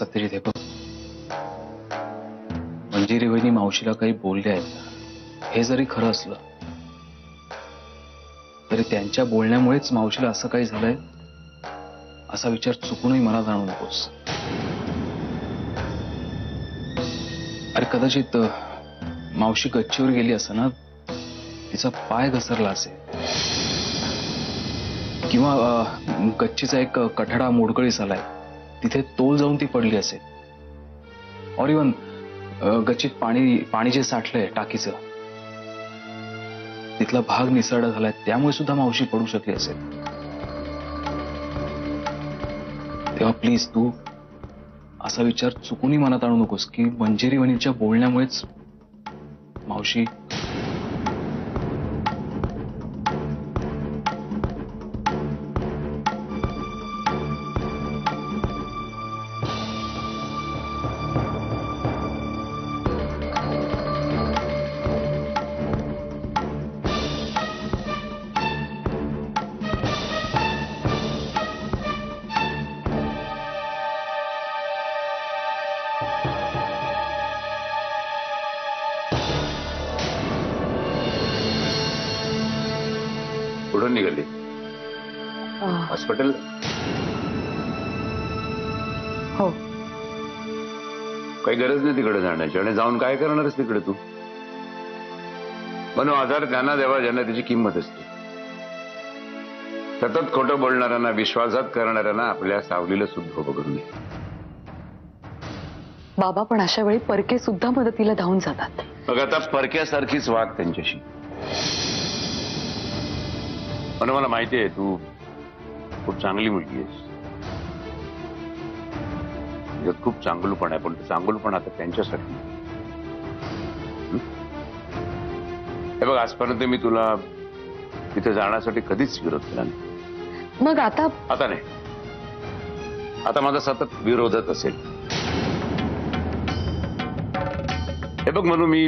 सत्यजित, हे बघ, मंजिरी वहिनी मावशीला काही बोलले आहेत, हे जरी खरं असलं तरी त्यांच्या बोलण्यामुळेच मावशीला असं काही झालंय असा विचार चुकूनही मनात आणू नकोस. अरे कदाचित मावशी गच्चीवर गेली असताना तिचा पाय घसरला असेल, किंवा गच्चीचा एक कठडा मोडकळीस आलाय, तिथे तोल जाऊन ती पडली असेल. और इवन गच्चीत पाणी जे साठलंय टाकीचं, तिथला भाग निसरडा झालाय, त्यामुळे सुद्धा मावशी पडू शकली असेल. तेव्हा प्लीज तू असा विचार चुकूनही मनात आणू नकोस की मंजिरी वहिनीच्या बोलण्यामुळेच मावशी. कुठून निघाली? हॉस्पिटल? हो. काही गरज नाही तिकडे जाण्याची, आणि जाऊन काय करणारच तिकडे तू? म्हणून आधार त्यांना द्यावा ज्यांना त्याची किंमत असते. सतत खोटं बोलणाऱ्यांना, विश्वासघात करणाऱ्यांना आपल्या सावलीला सुद्धा उभं करू नये. बाबा, पण अशा वेळी परके सुद्धा मदतीला धावून जातात. मग आता परक्यासारखीच वाग त्यांच्याशी. पण मला माहिती आहे तू खूप चांगली मुलगी आहेस, तुझ्यात खूप चांगलूपण आहे, पण चांगलूपण आता त्यांच्यासाठी. हे बघ, आजपर्यंत मी तुला तिथे जाण्यासाठी कधीच विरोध केला नाही. मग आता? आता नाही, आता माझा सतत विरोधच असेल. हे बघ म्हणून मी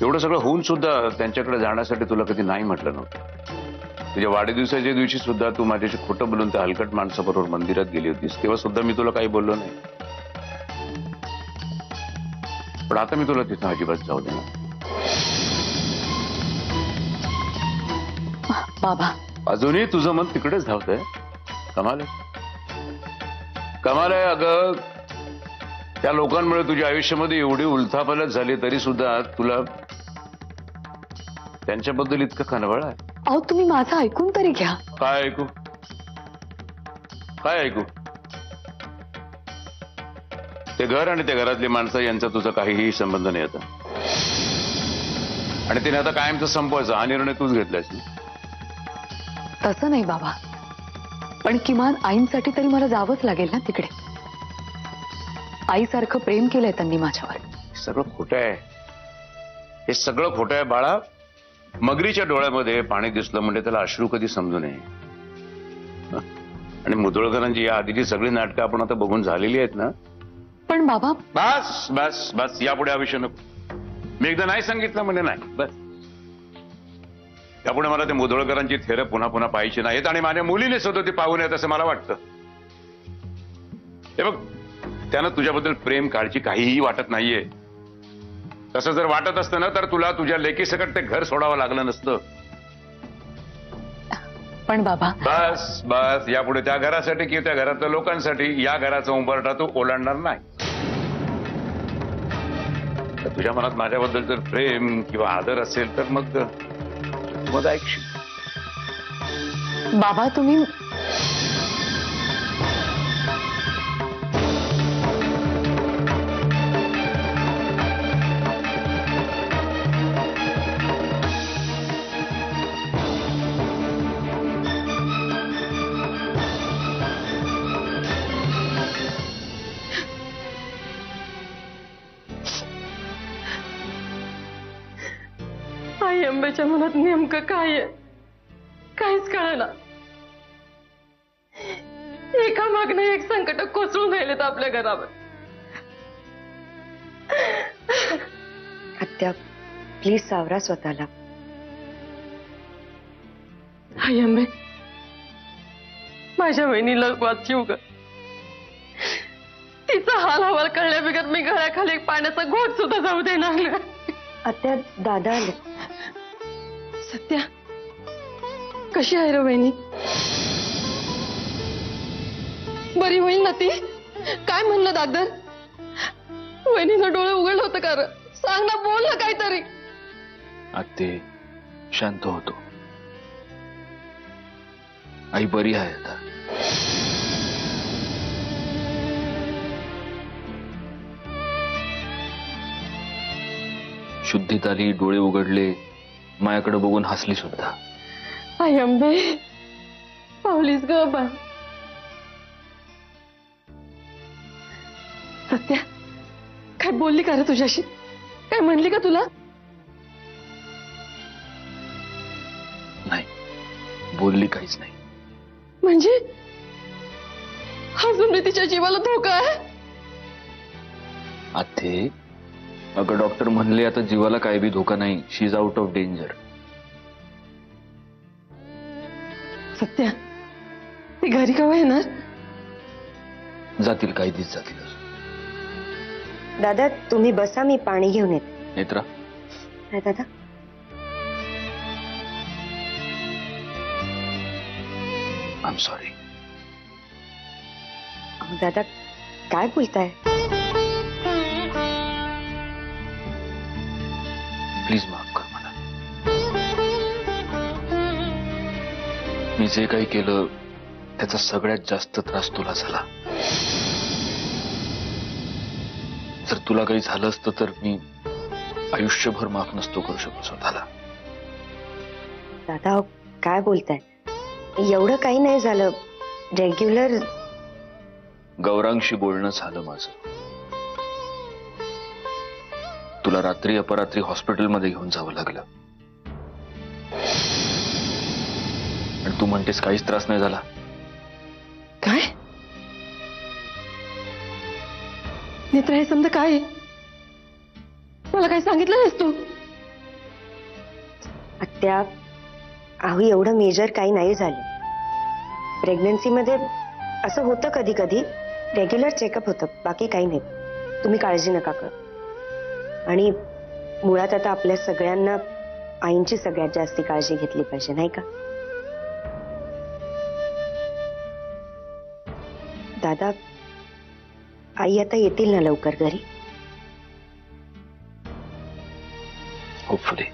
एवढं सगळं होऊन सुद्धा त्यांच्याकडे जाण्यासाठी तुला कधी नाही म्हटलं नव्हतं. तुझ्या वाढदिवसाच्या दिवशी सुद्धा तू माझ्याशी खोटं बोलून त्या हलकट माणसाबरोबर मंदिरात गेली होतीस, तेव्हा सुद्धा मी तुला काही बोललो नाही. पण आता मी तुला तिथं अजिबात जाऊ देणार. बाबा, अजूनही तुझं मन तिकडेच धावतंय. कमाल आहे, कमाल आहे. अगं, त्या लोकांमुळे तुझ्या आयुष्यामध्ये एवढी उलथापालथ झाली तरी सुद्धा तुला त्यांच्याबद्दल इतकं कनवळ आहे. अहो, तुम्ही माझं ऐकून तरी घ्या. काय ऐकू? काय ऐकू? ते घर आणि त्या घरातली माणसं यांचा तुझा काहीही संबंध नाही आता, आणि तिने आता कायमचं संपवायचा हा निर्णय तूच घेतलायस. तसं नाही बाबा, पण किमान आईंसाठी तरी मला जावंच लागेल ना तिकडे. आईसारखं प्रेम केलंय त्यांनी माझ्यावर. सगळं खोटं आहे, हे सगळं खोटं आहे बाळा. मगरीच्या डोळ्यामध्ये पाणी दिसलं म्हणजे त्याला अश्रू कधी समजू नये. आणि मुधोळकरांची या आधीची सगळी नाटकं आपण आता बघून झालेली आहेत ना. पण बाबा, बस बस बस, यापुढे हा विषय नको. मी एकदा नाही सांगितलं म्हणजे नाही, बस. यापुढे मला ते मुधोळकरांची थेरं पुन्हा पुन्हा पाहायची नाहीत, आणि माझ्या मुलीने सुद्धा ती पाहू नयेत असं मला वाटतं. हे बघ, त्यानं तुझ्याबद्दल प्रेम काळजी काहीही वाटत नाहीये. तसं जर वाटत असतं ना तर तुला तुझ्या लेकीसकट ते घर सोडावं लागलं नसतं. पण बाबा, बस बस, यापुढे त्या घरासाठी किंवा त्या घरातल्या लोकांसाठी या घराचा उंबरठा तू ओलांडणार नाही. तुझ्या मनात माझ्याबद्दल जर प्रेम किंवा आदर असेल तर मग मग ऐकशील. बाबा, तुम्ही आई अंबेच्या मनात नेमकं काय आहे काहीच कळेना. एका मागणं एक संकट कोसळून राहिलेत आपल्या घरावर. आत्या, प्लीज सावरा स्वतःला. आई अंबे, माझ्या वहिनीला वाचीव ग. हाल हवाल कळण्याबिगत मी घराखाली एक पाण्याचा घोट सुद्धा जाऊ देणार नाही. आत्या दादा आले. सत्या कशी आहे रे वहिनी? बरी होईल ना ती? काय म्हणलं डॉक्टर? वहिनीनं डोळे उघडलं होतं का? सांग ना, बोल ना काहीतरी. आत्ते शांत होतो. आई बरी आहे आता. शुद्धीत आली, डोळे उघडले, मायाकडे बघून हसली सुद्धा. आई अंबे, पावलीस ग बा. सत्या काय बोलली का रे तुझ्याशी? काय म्हणली का तुला? नाही, बोलली काहीच नाही. म्हणजे अजून तिच्या जीवाला धोका आहे? आत्ते, अगं डॉक्टर म्हणले आता जीवाला काय बी धोका नाही. She is out of danger. Satya ती घरी केव्हा येणार? जातील, काही दिवस जातील. दादा तुम्ही बसा, मी पाणी घेऊन येते. नेत्रा, काय दादा? I am sorry. अहो, दादा काय बोलताय? प्लीज माफ कर मला. मी जे काही केलं त्याचा सगळ्यात जास्त त्रास तुला झाला. जर तुला काही झालं असतं तर मी आयुष्यभर माफ नसतो करू शकतो स्वतःला. दादा अहो, काय बोलताय? एवढं काही नाही झालं. रेग्युलर गौरांगशी बोलणं झालं माझं. तुला रात्री अपरात्री हॉस्पिटलमध्ये घेऊन जावं लागलं आणि तू म्हणतेस काहीच त्रास नाही झाला. काय नेत्रा, हे समजा काय? मला काय सांगितलं नाहीस तू? आत्या अहो एवढं मेजर काही नाही झालं. प्रेग्नन्सीमध्ये असं होतं कधी कधी. रेग्युलर चेकअप होतं, बाकी काही नाही. तुम्ही काळजी नका करू. आणि मुळात आता आपल्या सगळ्यांना आईंची सगळ्यात जास्ती काळजी घेतली पाहिजे, नाही का दादा? आई आता येतील ना लवकर घरी? होपफुली.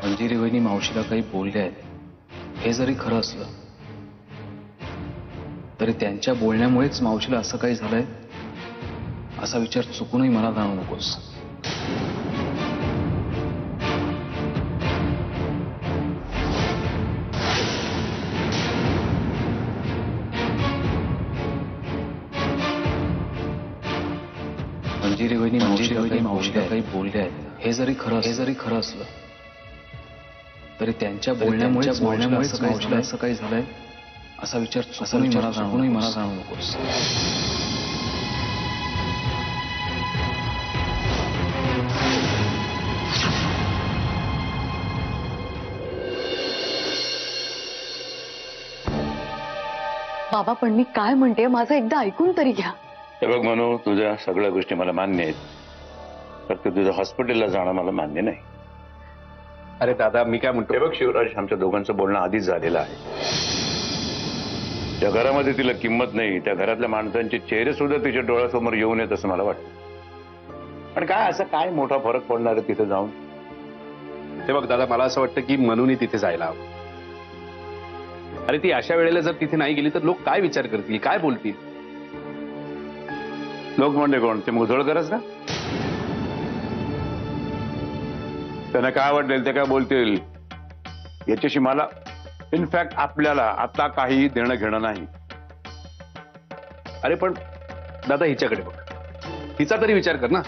मंजिरी वहिनी मावशीला काही बोलले आहेत हे जरी खरं असलं तरी त्यांच्या बोलण्यामुळेच मावशीला असं काही झालंय असा विचार चुकूनही मला जाणू नकोस. मंजिरी वहिनी मावशीला काही बोलले आहेत हे जरी खरं असलं तरी त्यांच्या बोलण्यामुळेच मावशीला असं काही झालंय असा विचार चुकूनही मला जाणू नकोस. बाबा पण मी काय म्हणते माझं एकदा ऐकून तरी घ्या. हे बघ म्हणू, तुझ्या सगळ्या गोष्टी मला मान्य आहेत, फक्त तुझं हॉस्पिटलला जाणं मला मान्य नाही. अरे दादा मी काय म्हणतो, हे बघ शिवराज, आमच्या दोघांचं बोलणं आधीच झालेलं आहे. ज्या घरामध्ये तिला किंमत नाही त्या घरातल्या माणसांचे चेहरे सुद्धा तिच्या डोळ्यासमोर येऊन येत असं मला वाटतं. पण काय असं काय मोठा फरक पडणार आहे तिथे जाऊन? हे बघ दादा, मला असं वाटतं की मनूने तिथे जायला हवं. अरे ती अशा वेळेला जर तिथे नाही गेली तर लोक काय विचार करतील, काय बोलतील? लोक म्हणजे कोण? ते मुधोळकरच ना? त्यांना काय वाटेल ते काय बोलतील याच्याशी मला, इनफॅक्ट आपल्याला आता काही देणं घेणं नाही. अरे पण दादा हिच्याकडे बघ, तिचा तरी विचार कर ना.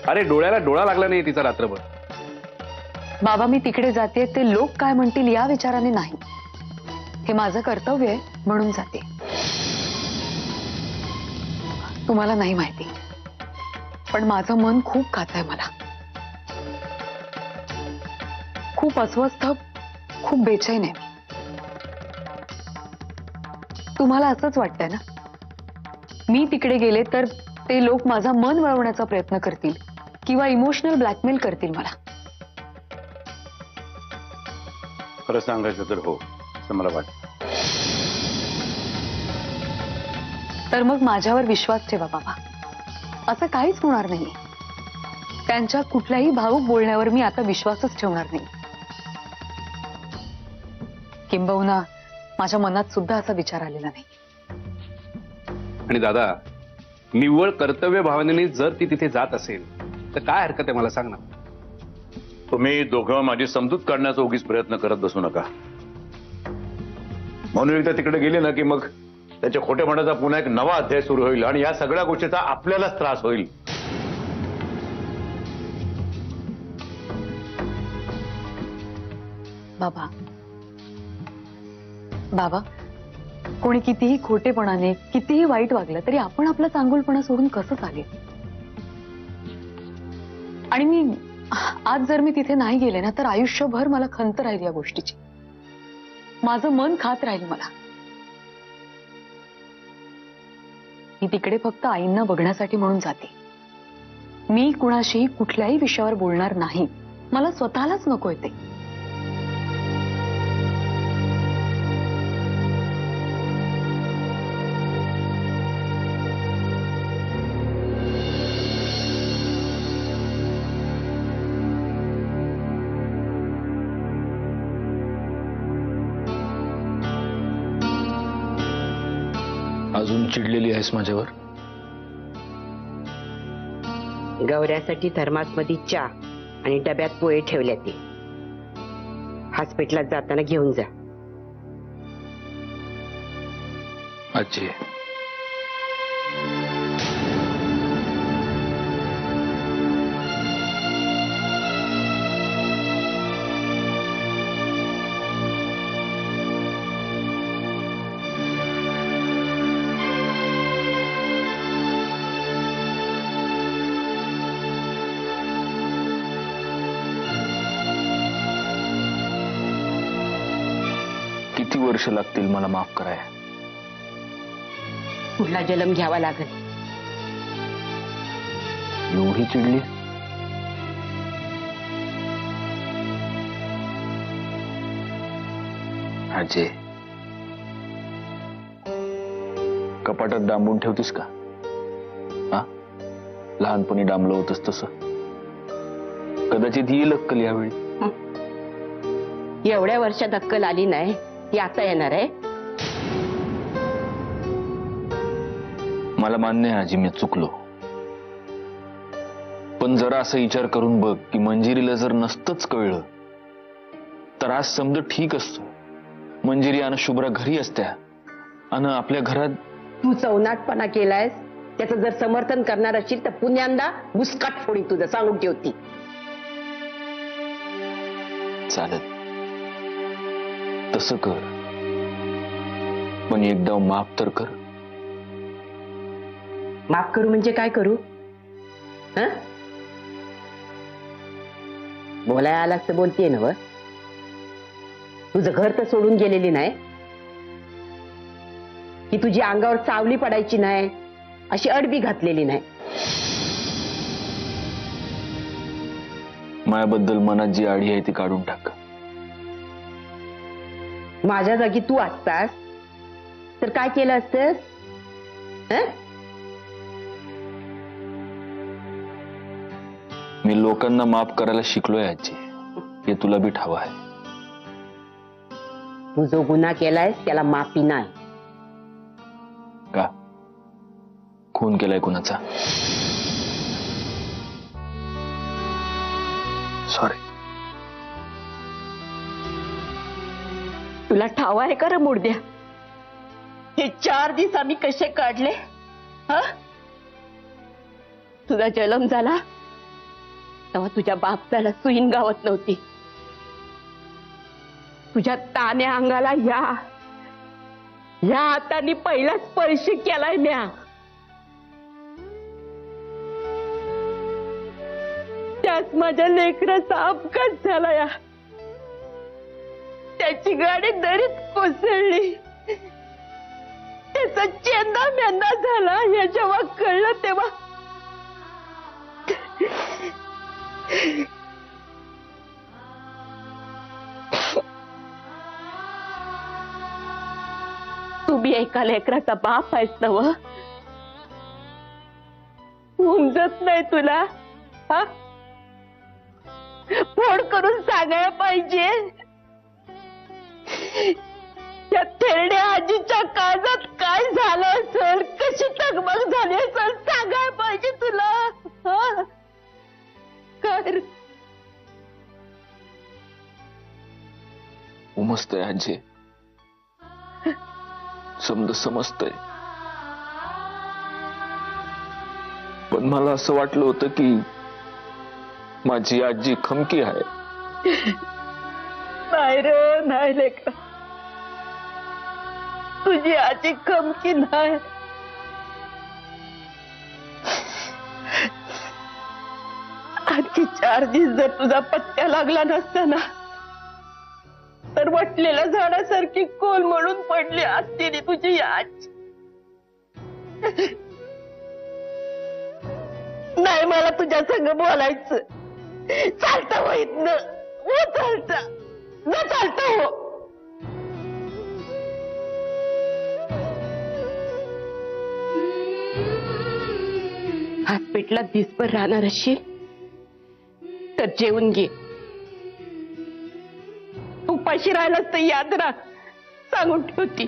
अरे डोळ्याला डोळा लागला नाही तिचा रात्रभर. बाबा मी तिकडे जाते ते लोक काय म्हणतील या विचाराने नाही, हे माझं कर्तव्य आहे म्हणून जाते. तुम्हाला नाही माहिती पण माझं मन खूप खातंय, मला खूप अस्वस्थ, खूप बेचैन आहे. तुम्हाला असंच वाटतंय ना? मी तिकडे गेले तर ते लोक माझा मन वळवण्याचा प्रयत्न करतील किंवा इमोशनल ब्लॅकमेल करतील मला. खरं सांगायचं तर हो, असं मला वाटतं. तर मग माझ्यावर विश्वास ठेवा बाबा, असं काहीच होणार नाही. त्यांच्या कुठल्याही भावुक बोलण्यावर मी आता विश्वासच ठेवणार नाही. किंबहुना माझ्या मनात सुद्धा असा विचार आलेला नाही. आणि दादा निव्वळ कर्तव्य भावनेने जर ती तिथे जात असेल तर काय हरकत आहे मला सांग ना. तुम्ही दोघं माझी समजूत काढण्याचा उगीच प्रयत्न करत बसू नका. म्हणून एकदा तिकडे गेली ना की मग त्याच्या खोटेपणाचा पुन्हा एक नवा अध्याय सुरू होईल आणि या सगळ्या गोष्टीचा आपल्यालाच त्रास होईल. बाबा बाबा कोणी कितीही खोटेपणाने कितीही वाईट वागलं तरी आपण आपला चांगुलपणा सोडून कसं चालेल? आणि मी आज जर मी तिथे नाही गेले ना तर आयुष्यभर मला खंत राहील या गोष्टीची. माझं मन खात राहील मला. मी तिकडे फक्त आईंना बघण्यासाठी म्हणून जाते. मी कुणाशी कुठल्याही विषयावर बोलणार नाही. मला स्वतःलाच नकोय ते. अजून चिडलेली आहेस माझ्यावर? गौऱ्यासाठी थर्मासमध्ये चहा आणि डब्यात पोहे ठेवल्यात ते. हॉस्पिटलात जाताना घेऊन जा. आजी किती वर्ष लागतील मला माफ कराय? पुढला जन्म घ्यावा लागेल. एवढी चिडली? आजे कपाटात डांबून ठेवतीस का? हा, लहानपणी डांबलं होतंस तसं. कदाचित येईल अक्कल यावेळी. एवढ्या वर्षात अक्कल आली नाही, ती आता येणार आहे. मला मान्य आहे आजी, मी चुकलो. पण जरा असं विचार करून बघ की मंजिरीला जर नसतंच कळलं तर आज समज ठीक असतं. मंजिरी आणि शुभ्रा घरी असत्या आणि आपल्या घरात. तू चौनाटपणा केलायस, त्याचं जर समर्थन करणार असेल तर पुण्यांदा मुस्काट फोडी तुझं, सांगून ठेवती. चालत तसं कर, पण एकदा माफ तर कर. माफ करू म्हणजे काय करू? हं? बोलायला आलास तर बोलतीये ना व? तुझं घर तर सोडून गेलेली नाही की तुझी अंगावर सावली पडायची नाही अशी अडबी घातलेली नाही. माझ्याबद्दल मनात जी आडी आहे ती काढून टाक. माझ्या जागी तू असतास तर काय केलं असतंस? हं? मी लोकांना माफ करायला शिकलोय आजी, हे तुला बी ठाव आहे. तू जो गुन्हा केलायस त्याला माफी नाही. का खून केलाय कुणाचा? सॉरी. तुला ठाव आहे का रे मुडद्या, हे 4 दिवस आम्ही कसे काढले? हा, तुझा जन्म झाला तेव्हा तुझ्या बापसाला सुईन गावत नव्हती. तुझ्या ताण्या अंगाला या हाताने पहिला स्पर्श केलाय म्या. त्यात माझ्या लेकराचा अपघात झाला या. त्याची गाडी दरीत कोसळली. त्याचा चेंदा मेंदा झाला. हे जेव्हा कळलं तेव्हा तू बी एका लेकराचा बाप आहेस नव? उमजत नाही तुला? हा, फोन करून सांगायला पाहिजे. त्या थेरड्या आजीच्या काळजात काय झालं असेल, कशी तगमग झाली असेल सांगायला पाहिजे तुला. हा, कर. उमजतंय आजी, समजतंय, पण मला असं वाटलं होतं की माझी आजी खमकी आहे. नाही रे, नाही लेकरा, तुझी आजी खमकी नाही. आणखी 4 दिवस जर तुझा पत्त्या लागला नसता ना, तर वटलेल्या झाडासारखी कोल म्हणून पडली असती रे तुझी आजी. नाही मला तुझ्या संग बोलायचं. चालतं हो इथनं, हो चालतं, न चालतं हो. हॉस्पिटलात दिसभर राहणार असेल तर जेवून घे. उपाशी राहिलास तर याद राख, सांगून ठेवती.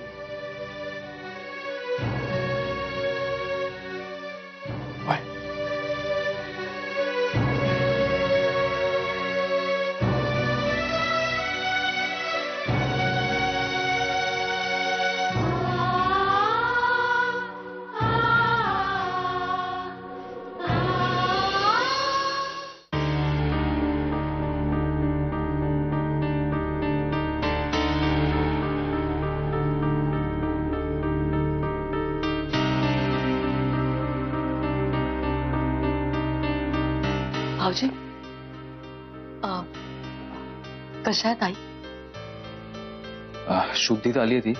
भाऊजी, कशा आहेत आई? शुद्धीत आली आहे ती,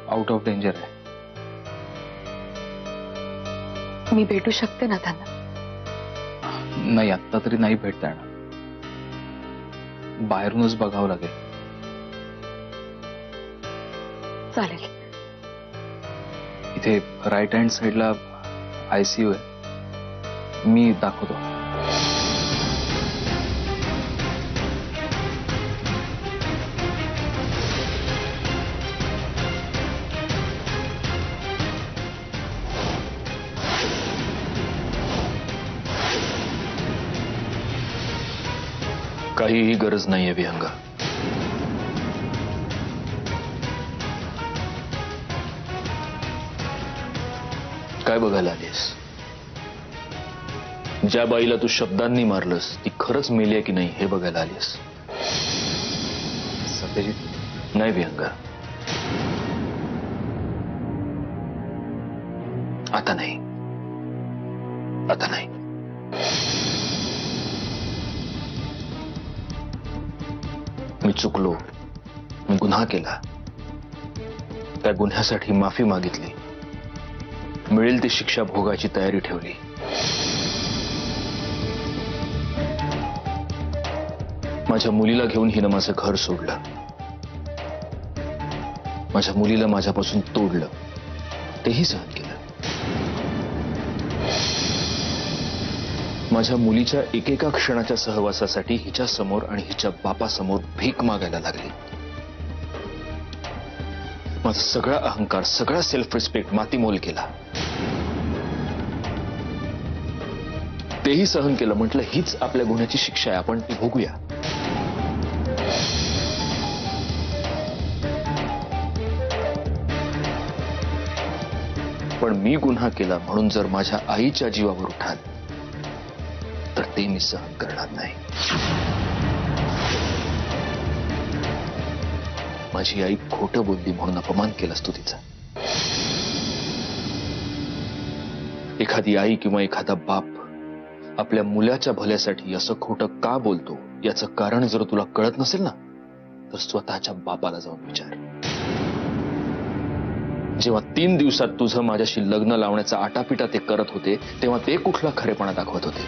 आउट ऑफ डेंजर आहे. मी भेटू शकते ना त्यांना? नाही, आत्ता तरी नाही भेटता येणार. बाहेरूनच बघावं लागेल. चालेल. इथे राईट हँड साईडला ICU आहे, मी दाखवतो. काहीही गरज नाहीये विहंगा. काय बघायला आलीस? ज्या बाईला तू शब्दांनी मारलंस ती खरंच मेली आहे की नाही हे बघायला आलीस? सत्यजित, नाही विहंगा, आता नाही, आता नाही. मी चुकलो, मी गुन्हा केला, त्या गुन्ह्यासाठी माफी मागितली, मिळेल ती शिक्षा भोगायची तयारी ठेवली. माझ्या मुलीला घेऊन हिनं माझं घर सोडलं, माझ्या मुलीला माझ्यापासून तोडलं, तेही सहन केलं. माझ्या मुलीच्या एकेका क्षणाच्या सहवासासाठी हिच्या समोर आणि हिच्या बापासमोर भीक मागायला लागली. माझा सगळा अहंकार, सगळा सेल्फ रिस्पेक्ट मातीमोल केला. तेही सहन केलं. म्हटलं हीच आपल्या गुन्ह्याची शिक्षा आहे, आपण ती भोगूया. पण मी गुन्हा केला म्हणून जर माझ्या आईच्या जीवावर उठाल तर ते मी सहन करणार नाही. माझी आई खोटं बोलली म्हणून अपमान केलास तू तिचा. एखादी आई किंवा एखादा बाप आपल्या मुलाच्या भल्यासाठी असं खोटं का बोलतो याचं कारण जर तुला कळत नसेल ना, तर स्वतःच्या बापाला जाऊन विचार. जेव्हा 3 दिवसात तुझं माझ्याशी लग्न लावण्याचा आटापिटा ते करत होते, तेव्हा ते कुठला खरेपणा दाखवत होते.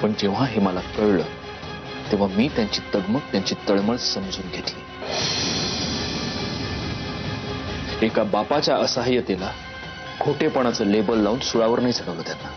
पण जेव्हा हे मला कळलं, तेव्हा मी त्यांची तगमग, त्यांची तळमळ समजून घेतली. एका बापाच्या असहाय्यतेला खोटेपणाचं लेबल लावून सुळावर नाही चढवलं त्यांना.